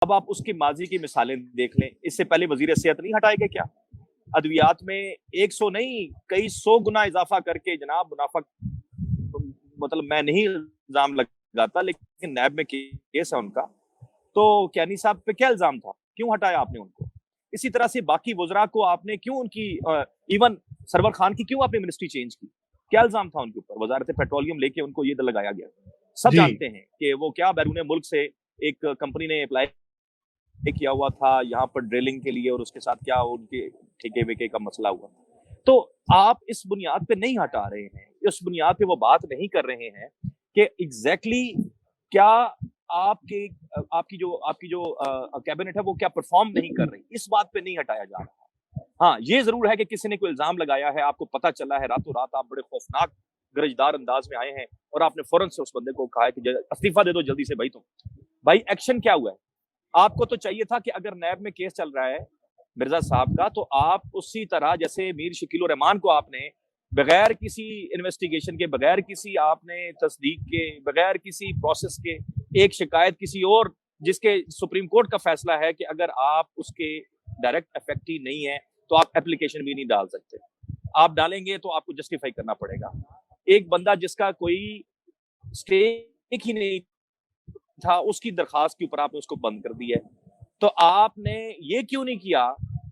اب آپ اس کی ماضی کی مثالیں دیکھ لیں، اس سے پہلے وزیر صحت نہیں ہٹائے گئے کیا؟ ادویات میں 100 نہیں کئی 100 گنا اضافہ کر کے جناب منافع، مطلب میں نہیں الزام لگاتا لیکن نیب میں کیس ہے ان کا، تو کیانی صاحب پہ کیا الزام تھا؟ کیوں ہٹایا آپ نے ان کو؟ اسی طرح سے باقی وزراء کو آپ نے کیوں ان کی ایون سرور خان کی کیوں آپ نے منسٹری چینج کی؟ کیا الزام تھا ان کے اوپر؟ وزارت پیٹرولیم لے کے ان کو یہ لگایا گیا۔ سب جی جانتے ہیں کہ وہ کیا بیرون ملک سے ایک کمپنی نے اپلائی کیا ہوا تھا یہاں پر ڈرلنگ کے لیے، اور اس کے ساتھ کیا ان کے ٹھیکے ویکے کا مسئلہ ہوا۔ تو آپ اس بنیاد پہ نہیں ہٹا رہے ہیں، اس بنیاد پہ وہ بات نہیں کر رہے ہیں کہ ایگزیکٹلی کیا آپ کی جو کیبنٹ ہے وہ کیا پرفارم نہیں کر رہی، اس بات پہ نہیں ہٹایا جا رہا۔ ہاں یہ ضرور ہے کہ کسی نے کوئی الزام لگایا ہے، آپ کو پتہ چلا ہے، راتوں رات آپ بڑے خوفناک گرجدار انداز میں آئے ہیں اور آپ نے فوراً سے اس بندے کو کہا ہے کہ استعفیٰ دے دو جلدی سے بھائی ایکشن کیا ہوا ہے؟ آپ کو تو چاہیے تھا کہ اگر نیب میں کیس چل رہا ہے مرزا صاحب کا، تو آپ اسی طرح جیسے میر شکیل الرحمان کو آپ نے بغیر کسی انویسٹیگیشن کے، بغیر کسی آپ نے تصدیق کے، بغیر کسی پروسیس کے، ایک شکایت کسی اور جس کے سپریم کورٹ کا فیصلہ ہے کہ اگر آپ اس کے ڈائریکٹ افیکٹ ہی نہیں ہے تو آپ اپلیکیشن بھی نہیں ڈال سکتے، آپ ڈالیں گے تو آپ کو جسٹیفائی کرنا پڑے گا۔ ایک بندہ جس کا کوئی اسٹیک ہی نہیں تھا اس کی درخواست کے اوپر آپ نے اس کو بند کر دیا ہے، تو آپ نے یہ کیوں نہیں کیا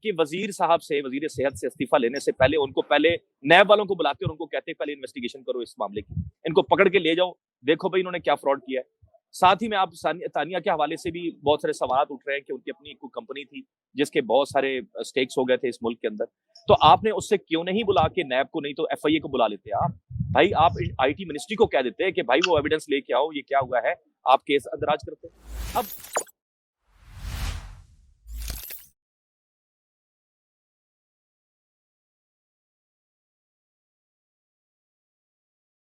کہ وزیر صاحب سے، وزیر صحت سے استعفیٰ لینے سے پہلے ان کو پہلے نیب والوں کو بلاتے اور ان کو کہتے پہلے انویسٹیگیشن کرو اس معاملے کی، ان کو پکڑ کے لے جاؤ، دیکھو بھائی انہوں نے کیا فراڈ کیا ہے۔ ساتھ ہی میں آپ تانیہ کے حوالے سے بھی بہت سارے سوالات اٹھ رہے ہیں کہ ان کی اپنی کوئی کمپنی تھی جس کے بہت سارے سٹیکس ہو گئے تھے اس ملک کے اندر، تو آپ نے اس سے کیوں نہیں بلا کے نیب کو، نہیں تو ایف آئی اے کو بلا لیتے آپ بھائی، آپ آئی ٹی منسٹری کو کہہ دیتے کہ بھائی وہ ایویڈنس لے کے آؤ، یہ کیا ہوا ہے، آپ کیس اندراج کرتے۔ اب